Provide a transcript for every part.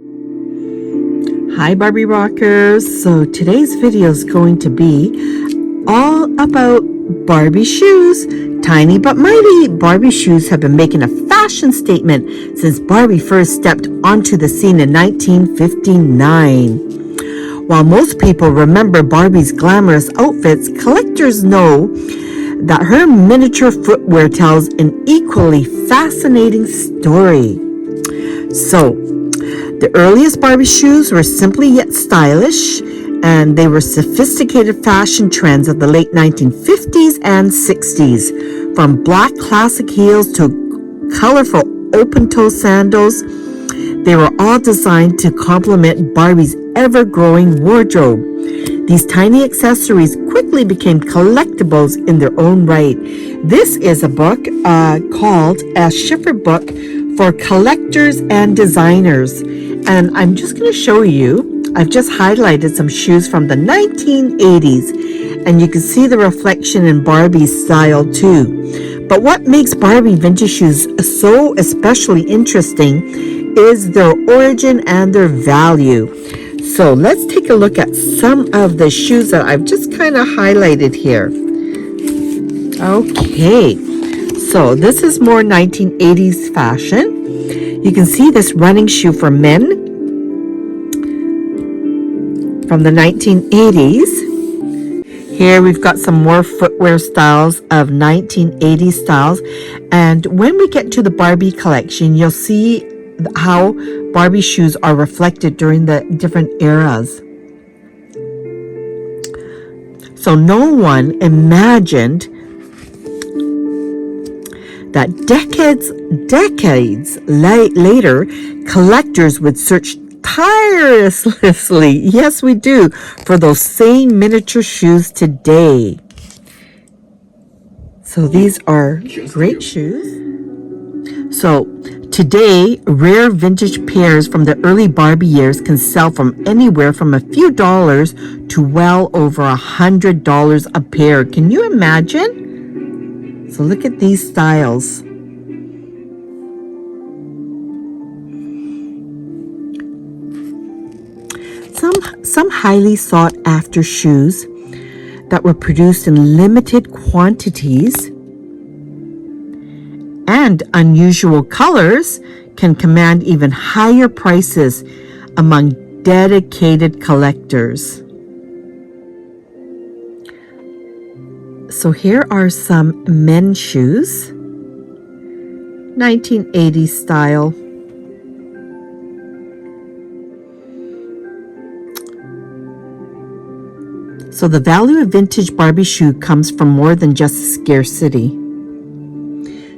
Hi Barbie Rockers! So today's video is going to be all about Barbie shoes. Tiny but mighty, Barbie shoes have been making a fashion statement since Barbie first stepped onto the scene in 1959. While most people remember Barbie's glamorous outfits, collectors know that her miniature footwear tells an equally fascinating story. So, the earliest Barbie shoes were simply yet stylish, and they were sophisticated fashion trends of the late 1950s and 60s. From black classic heels to colorful open-toe sandals, they were all designed to complement Barbie's ever-growing wardrobe. These tiny accessories quickly became collectibles in their own right. This is a book called A Schiffer Book for Collectors and Designers. And I'm just going to show you, I've just highlighted some shoes from the 1980s, and you can see the reflection in Barbie's style too. But what makes Barbie vintage shoes so especially interesting is their origin and their value. So let's take a look at some of the shoes that I've just kind of highlighted here. Okay, so this is more 1980s fashion. You can see this running shoe for men from the 1980s. Here we've got some more footwear styles of 1980s styles. And when we get to the Barbie collection, you'll see how Barbie shoes are reflected during the different eras. So no one imagined that decades later, collectors would search tirelessly, yes we do, for those same miniature shoes today. So these are great shoes. So today, rare vintage pairs from the early Barbie years can sell from anywhere from a few dollars to well over $100 a pair. Can you imagine? So look at these styles. Some highly sought after shoes that were produced in limited quantities and unusual colors can command even higher prices among dedicated collectors. So here are some men's shoes, 1980s style. So the value of vintage Barbie shoe comes from more than just scarcity.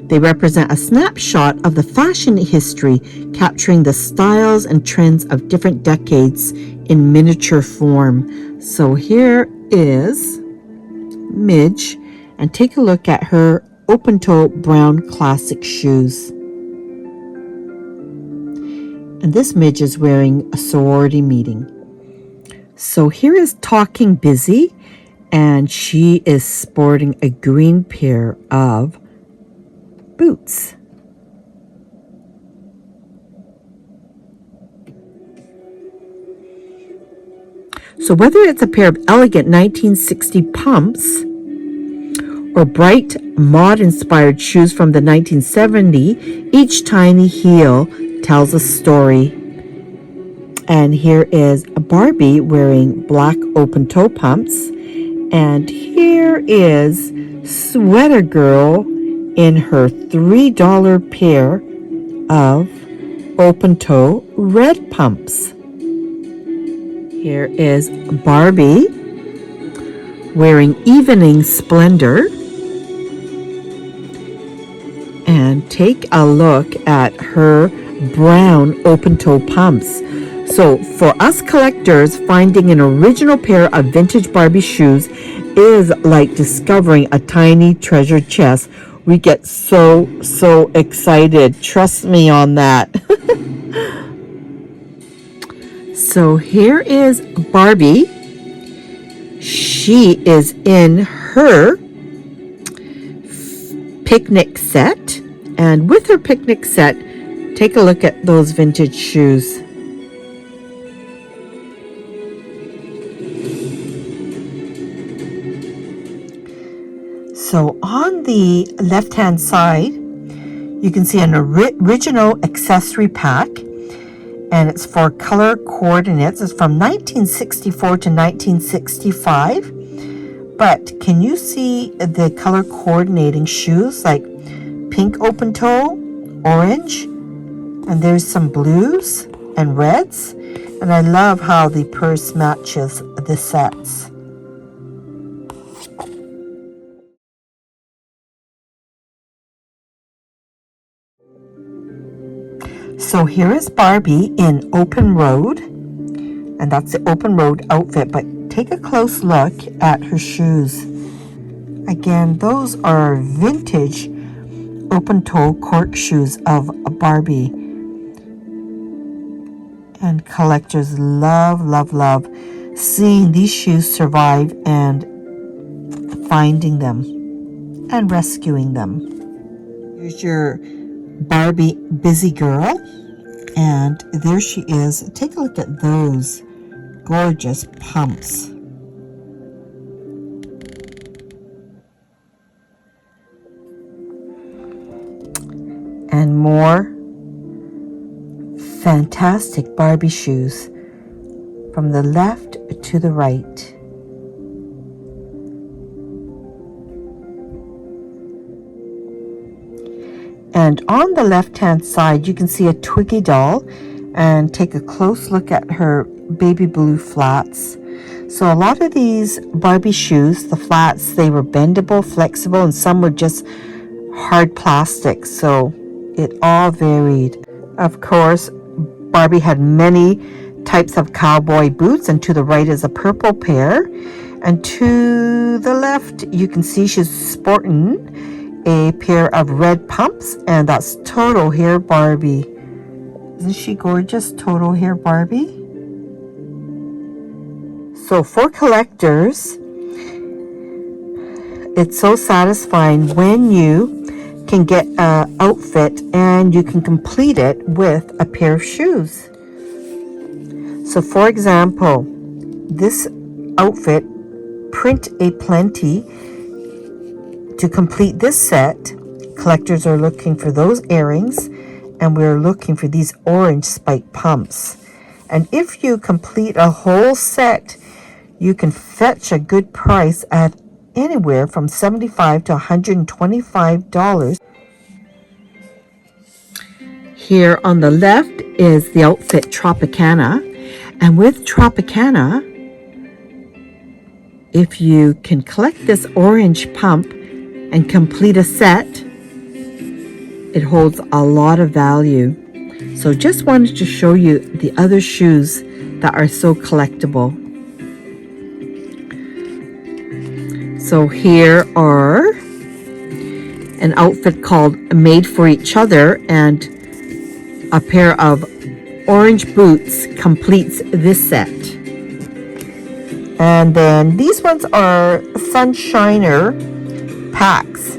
They represent a snapshot of the fashion history, capturing the styles and trends of different decades in miniature form. So here is Midge, and take a look at her open-toe brown classic shoes. And this Midge is wearing a sorority meeting. So here is Talking Busy, and she is sporting a green pair of boots. So whether it's a pair of elegant 1960 pumps or bright mod-inspired shoes from the 1970s, each tiny heel tells a story. And here is a Barbie wearing black open-toe pumps. And here is Sweater Girl in her $3 pair of open-toe red pumps. Here is Barbie wearing Evening Splendor. And take a look at her brown open-toe pumps. So for us collectors, finding an original pair of vintage Barbie shoes is like discovering a tiny treasure chest. We get so excited. Trust me on that. So here is Barbie. She is in her picnic set. And with her picnic set, take a look at those vintage shoes. So on the left-hand side, you can see an original accessory pack, and it's for color coordinates. It's from 1964 to 1965. But can you see the color coordinating shoes, like pink open toe, orange, and there's some blues and reds. And I love how the purse matches the sets. So here is Barbie in Open Road, and that's the Open Road outfit, but take a close look at her shoes. Again, those are vintage open-toe cork shoes of Barbie. And collectors love, love, love seeing these shoes survive and finding them and rescuing them. Here's your Barbie busy girl, and there she is. Take a look at those gorgeous pumps. And more fantastic Barbie shoes from the left to the right. And on the left-hand side, you can see a Twiggy doll, and take a close look at her baby blue flats. So a lot of these Barbie shoes, the flats, they were bendable, flexible, and some were just hard plastic. So it all varied. Of course, Barbie had many types of cowboy boots, and to the right is a purple pair. And to the left, you can see she's sporting a pair of red pumps, and that's Total Hair Barbie. Isn't she gorgeous, Total Hair Barbie? So for collectors, it's so satisfying when you can get an outfit and you can complete it with a pair of shoes. So for example, this outfit, Print a Plenty, to complete this set, collectors are looking for those earrings, and we're looking for these orange spike pumps. And if you complete a whole set, you can fetch a good price at anywhere from $75 to $125. Here on the left is the outfit Tropicana. And with Tropicana, if you can collect this orange pump and complete a set, it holds a lot of value. So just wanted to show you the other shoes that are so collectible. So here are an outfit called Made for Each Other, and a pair of orange boots completes this set. And then these ones are Sunshiner packs,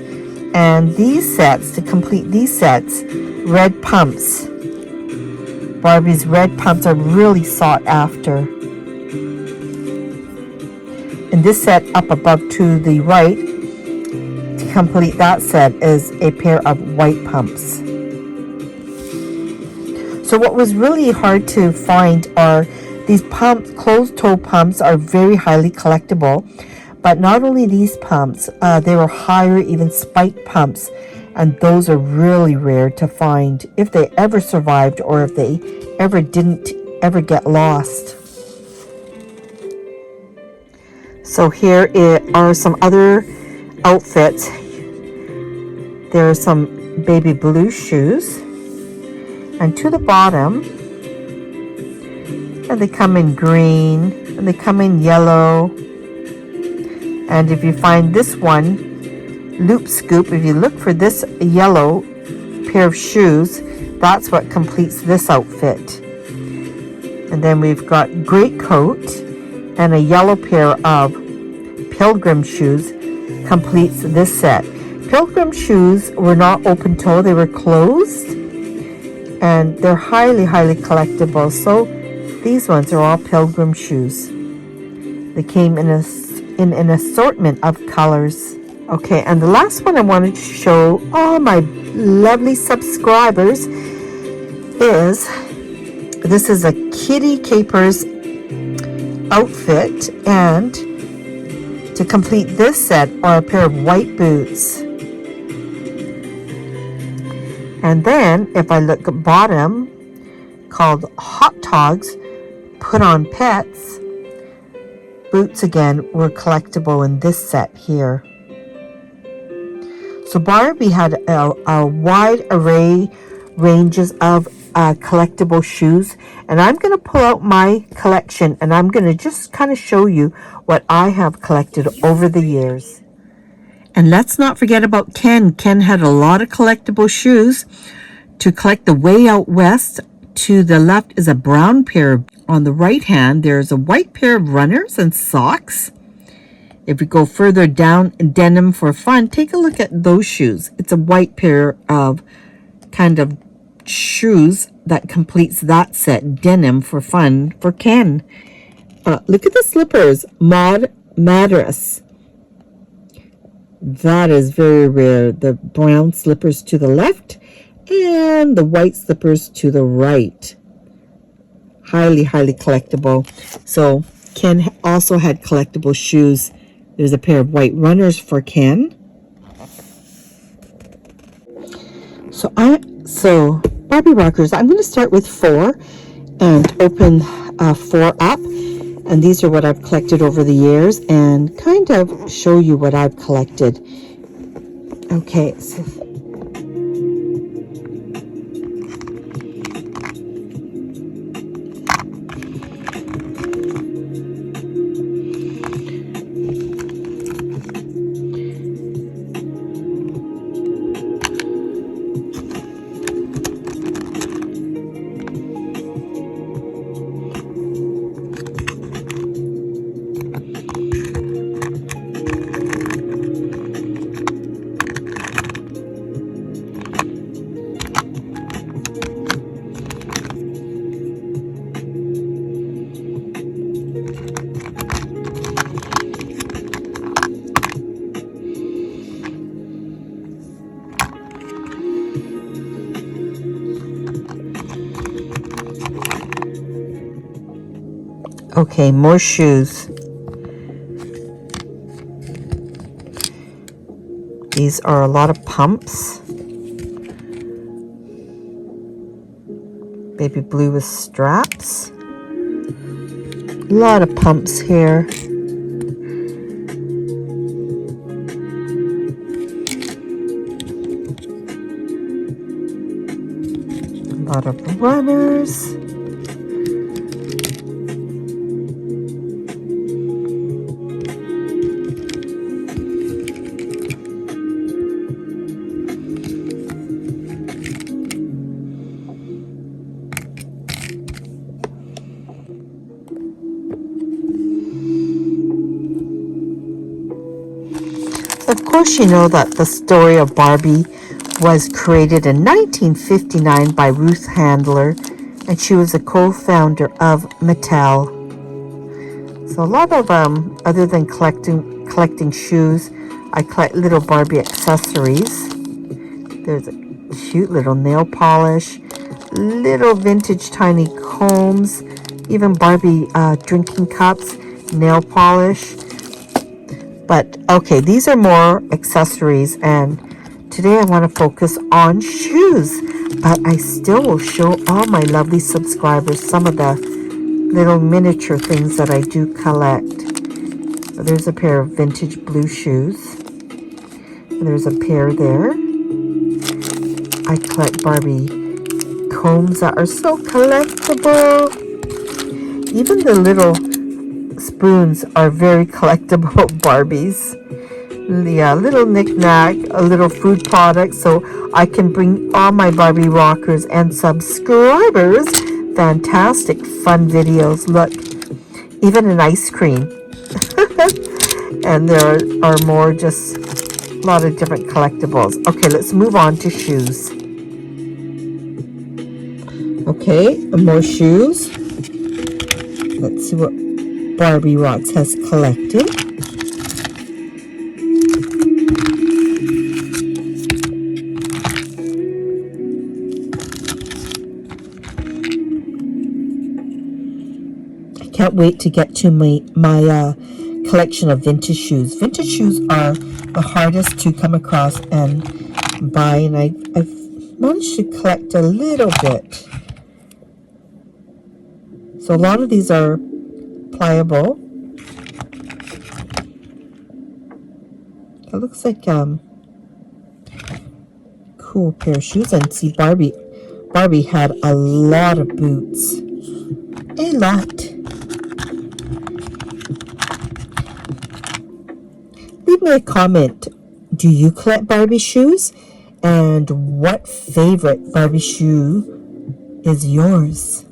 and these sets, to complete these sets, red pumps. Barbie's red pumps are really sought after. And this set up above to the right, to complete that set, is a pair of white pumps. So what was really hard to find are these pumps. Closed toe pumps are very highly collectible, but not only these pumps, they were higher, even spike pumps, and those are really rare to find, if they ever survived or if they didn't ever get lost. So here are some other outfits. There are some baby blue shoes, and to the bottom, and they come in green, and they come in yellow. And if you find this one, Loop Scoop, if you look for this yellow pair of shoes, that's what completes this outfit. And then we've got great coat, and a yellow pair of Pilgrim shoes completes this set. Pilgrim shoes were not open toe, they were closed, and they're highly, highly collectible. So these ones are all Pilgrim shoes. They came in an assortment of colors. Okay, and the last one I wanted to show all my lovely subscribers is, this is a Kitty Capers outfit, and to complete this set are a pair of white boots. And then if I look at bottom, called Hot Dogs, put on pets, boots again were collectible in this set here. So Barbie had a wide array ranges of collectible shoes, and I'm going to pull out my collection and I'm going to just kind of show you what I have collected over the years. And let's not forget about Ken. Ken had a lot of collectible shoes. To collect the Way Out West, to the left is a brown pair. On the right hand, there's a white pair of runners and socks. If we go further down, Denim for Fun, take a look at those shoes. It's a white pair of kind of shoes that completes that set. Denim for Fun for Ken. Look at the slippers. Maud Madras. That is very rare. The brown slippers to the left and the white slippers to the right. Highly, highly collectible. So Ken also had collectible shoes. There's a pair of white runners for Ken. So Barbie Rockers, I'm going to start with 4 and open 4 up. And these are what I've collected over the years and kind of show you what I've collected. Okay, so okay, more shoes. These are a lot of pumps. Baby blue with straps. A lot of pumps here. A lot of runners. Of course, you know that the story of Barbie was created in 1959 by Ruth Handler, and she was a co-founder of Mattel. So a lot of other than collecting shoes, I collect little Barbie accessories. There's a cute little nail polish, little vintage tiny combs, even Barbie drinking cups, nail polish. But okay, these are more accessories, and today I want to focus on shoes. But I still will show all my lovely subscribers some of the little miniature things that I do collect. There's a pair of vintage blue shoes. And there's a pair there. I collect Barbie combs that are so collectible. Even the little spoons are very collectible Barbies. Yeah, little knick-knack, a little food product, so I can bring all my Barbie rockers and subscribers fantastic fun videos. Look, even an ice cream. And there are more, just a lot of different collectibles. Okay, let's move on to shoes. Okay, more shoes. Let's see what Barbie Rocks has collected. can't wait to get to my collection of vintage shoes. Vintage shoes are the hardest to come across and buy, and I've managed to collect a little bit. So a lot of these are pliable. It looks like cool pair of shoes. And see, Barbie had a lot of boots. A lot. Leave me a comment. Do you collect Barbie shoes? And what favorite Barbie shoe is yours?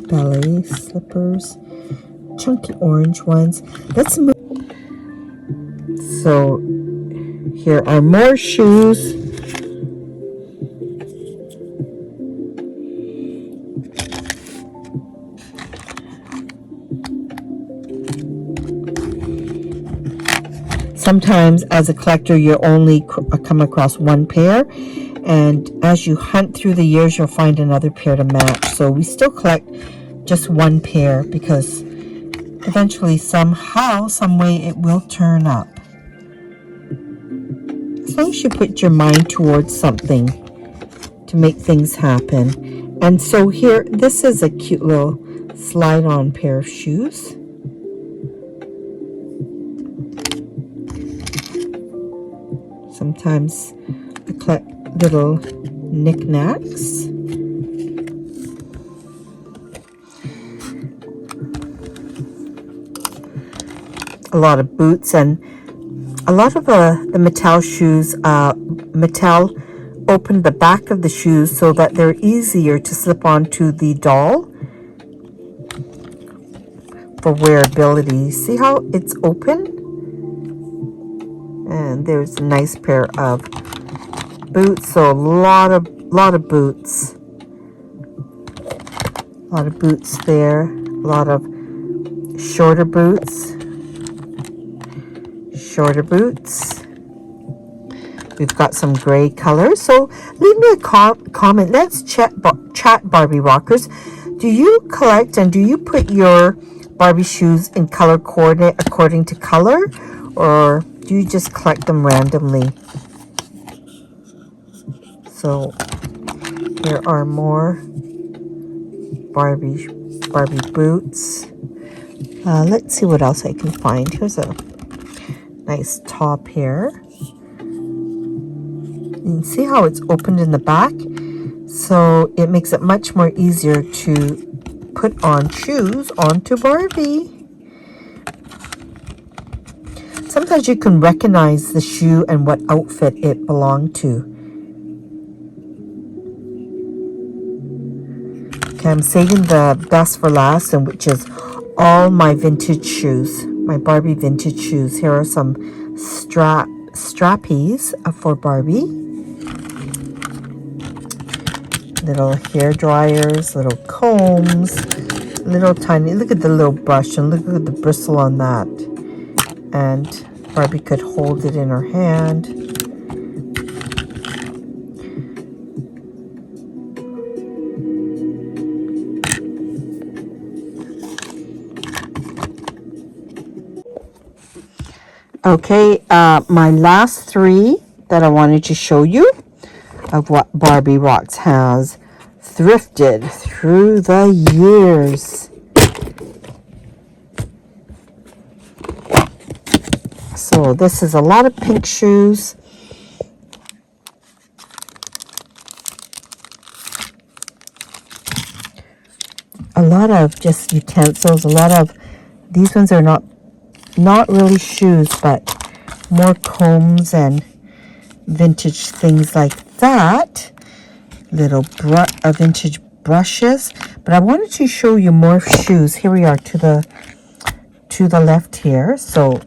Ballet slippers, chunky orange ones. Let's move. So here are more shoes. Sometimes as a collector you only come across one pair, and as you hunt through the years you'll find another pair to match. So we still collect just one pair because eventually, somehow, some way it will turn up. As long as you put your mind towards something to make things happen. And so here, this is a cute little slide-on pair of shoes. Sometimes I collect little knickknacks. A lot of boots and a lot of the Mattel shoes. Mattel opened the back of the shoes so that they're easier to slip onto the doll for wearability. See how it's open? And there's a nice pair of boots. So a lot of boots. A lot of boots there. A lot of shorter boots. Shorter boots. We've got some gray colors. So leave me a comment. Let's chat Barbie Rockers. Do you collect and do you put your Barbie shoes in color coordinate according to color, or do you just collect them randomly? So here are more Barbie boots. Let's see what else I can find. Here's a nice top here. You can see how it's opened in the back, so it makes it much more easier to put on shoes onto Barbie. Sometimes you can recognize the shoe and what outfit it belonged to. Okay, I'm saving the best for last, and which is all my vintage shoes, my Barbie vintage shoes. Here are some strappies for Barbie. Little hair dryers, little combs, little tiny, look at the little brush and look at the bristle on that. And Barbie could hold it in her hand. Okay, my last three that I wanted to show you of what Barbie Rocks has thrifted through the years. So this is a lot of pink shoes. A lot of just utensils. A lot of these ones are not really shoes, but more combs and vintage things like that. Little vintage brushes. But I wanted to show you more shoes. Here we are to the left here. So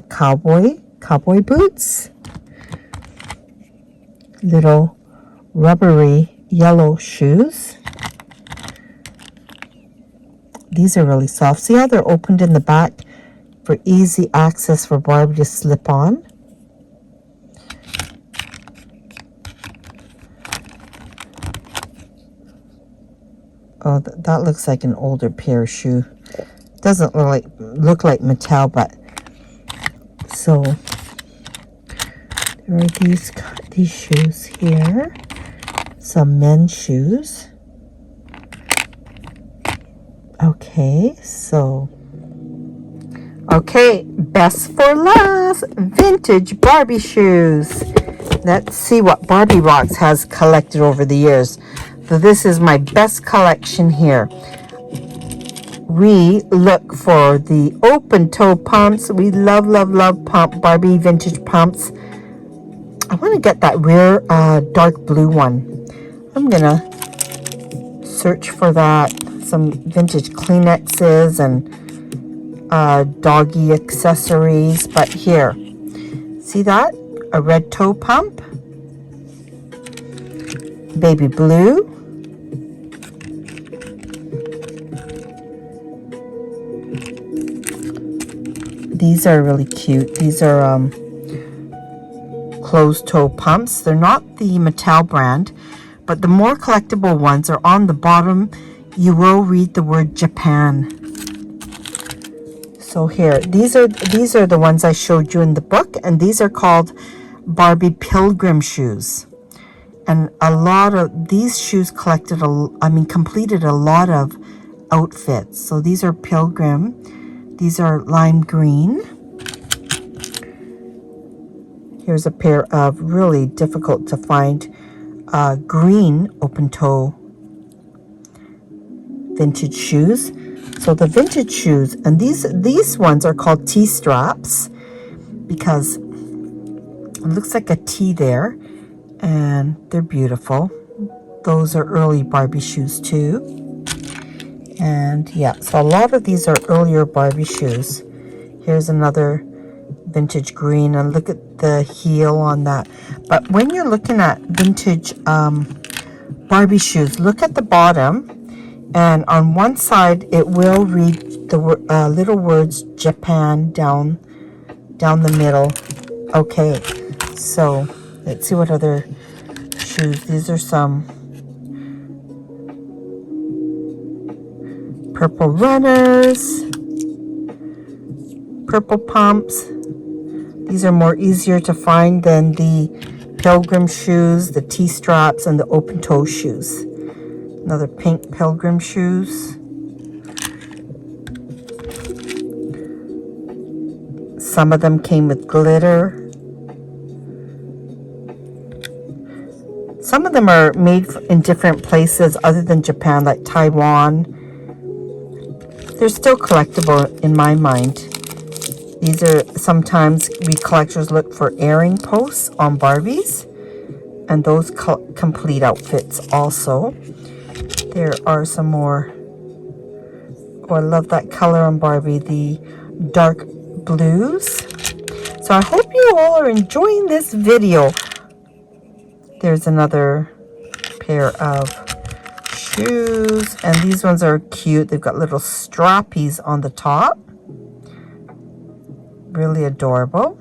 cowboy boots. Little rubbery yellow shoes. These are really soft. See how they're opened in the back for easy access for Barbie to slip on. Oh, that looks like an older pair of shoe. Doesn't look like Mattel, but so there are these shoes here. Some men's shoes. Okay, so best for last, vintage Barbie shoes. Let's see what BARBIEROCKS has collected over the years. So this is my best collection here. We look for the open toe pumps. We love Barbie vintage pumps. I want to get that rare dark blue one. I'm gonna search for that. Some vintage Kleenexes and doggy accessories. But here, see that? A red toe pump. Baby blue. These are really cute. These are closed toe pumps. They're not the Mattel brand, but the more collectible ones are on the bottom. You will read the word Japan. So here, these are the ones I showed you in the book, and these are called Barbie pilgrim shoes. And a lot of these shoes completed a lot of outfits. So these are pilgrim. These are lime green. Here's a pair of really difficult to find green open toe vintage shoes. So the vintage shoes, and these ones are called T-straps because it looks like a T there, and they're beautiful. Those are early Barbie shoes too. And yeah, so a lot of these are earlier Barbie shoes. Here's another vintage green, and look at the heel on that. But when you're looking at vintage Barbie shoes, look at the bottom, and on one side it will read the little words Japan down the middle. Okay, so let's see what other shoes. These are some purple runners, purple pumps. These are more easier to find than the pilgrim shoes, the T-straps, and the open toe shoes. Another pink pilgrim shoes. Some of them came with glitter. Some of them are made in different places other than Japan, like Taiwan. They're still collectible in my mind. These are sometimes we collectors look for airing posts on Barbies, and those complete outfits also. There are some more. Oh, I love that color on Barbie, the dark blues. So I hope you all are enjoying this video. There's another pair of shoes, and these ones are cute. They've got little strappies on the top. Really adorable.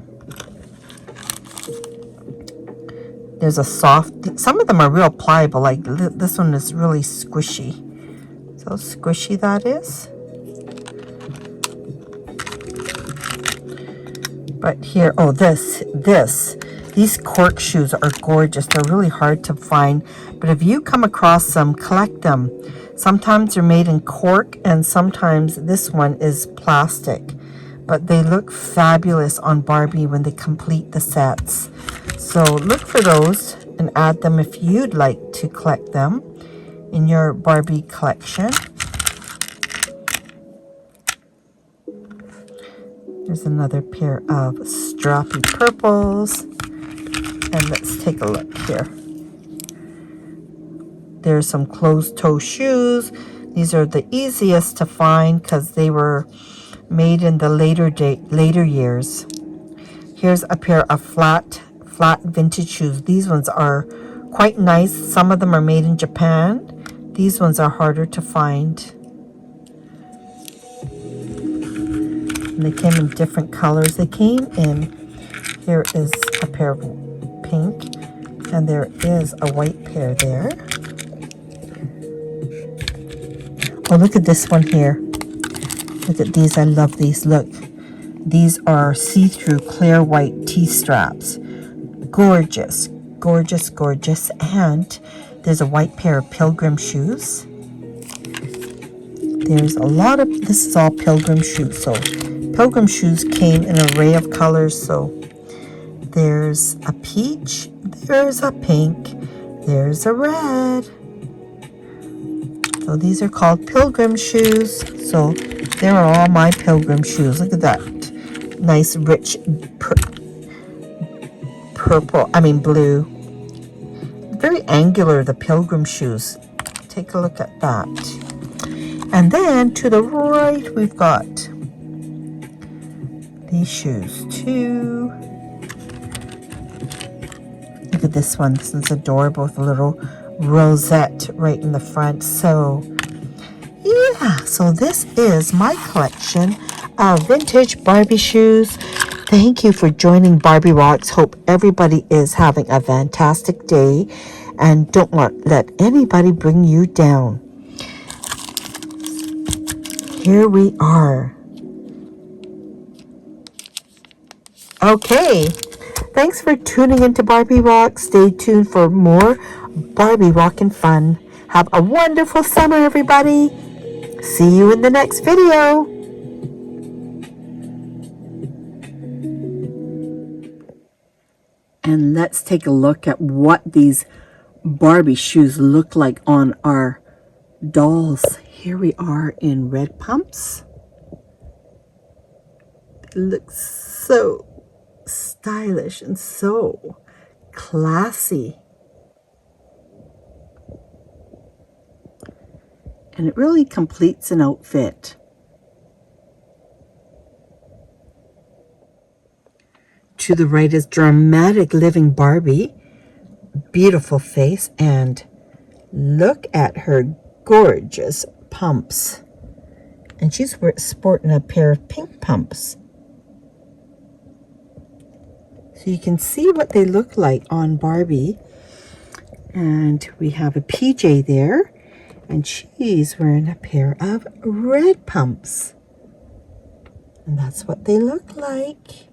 There's a soft, some of them are real pliable, like this one is really squishy. So squishy that is. But here, oh, these cork shoes are gorgeous. They're really hard to find, but if you come across them, collect them. Sometimes they're made in cork, and sometimes this one is plastic. But they look fabulous on Barbie when they complete the sets. So look for those and add them if you'd like to collect them in your Barbie collection. There's another pair of strappy purples. And let's take a look here. There's some closed toe shoes. These are the easiest to find because they were made in the later years. Here's a pair of flat vintage shoes. These ones are quite nice. Some of them are made in Japan. These ones are harder to find. And they came in different colors. They came in, here is a pair of pink, and there is a white pair there. Oh, look at this one here. Look at these. I love these. Look. These are see-through clear white T-straps. Gorgeous. Gorgeous, gorgeous. And there's a white pair of pilgrim shoes. There's a lot of, this is all pilgrim shoes. So pilgrim shoes came in an array of colors. So there's a peach, there's a pink, there's a red. So these are called pilgrim shoes. So there are all my pilgrim shoes. Look at that nice rich blue. Very angular, the pilgrim shoes. Take a look at that. And then to the right, we've got these shoes too. Look at this one. This one's adorable with a little rosette right in the front. So yeah, so this is my collection of vintage Barbie shoes. Thank you for joining Barbie Rocks. Hope everybody is having a fantastic day, and don't let anybody bring you down. Here we are. Okay, thanks for tuning into Barbie Rocks. Stay tuned for more Barbie Rockin' fun. Have a wonderful summer, everybody. See you in the next video. And let's take a look at what these Barbie shoes look like on our dolls. Here we are in red pumps. It looks so stylish and so classy. And it really completes an outfit. To the right is dramatic living Barbie. Beautiful face, and look at her gorgeous pumps. And she's sporting a pair of pink pumps. So you can see what they look like on Barbie. And we have a PJ there, and she's wearing a pair of red pumps. And that's what they look like.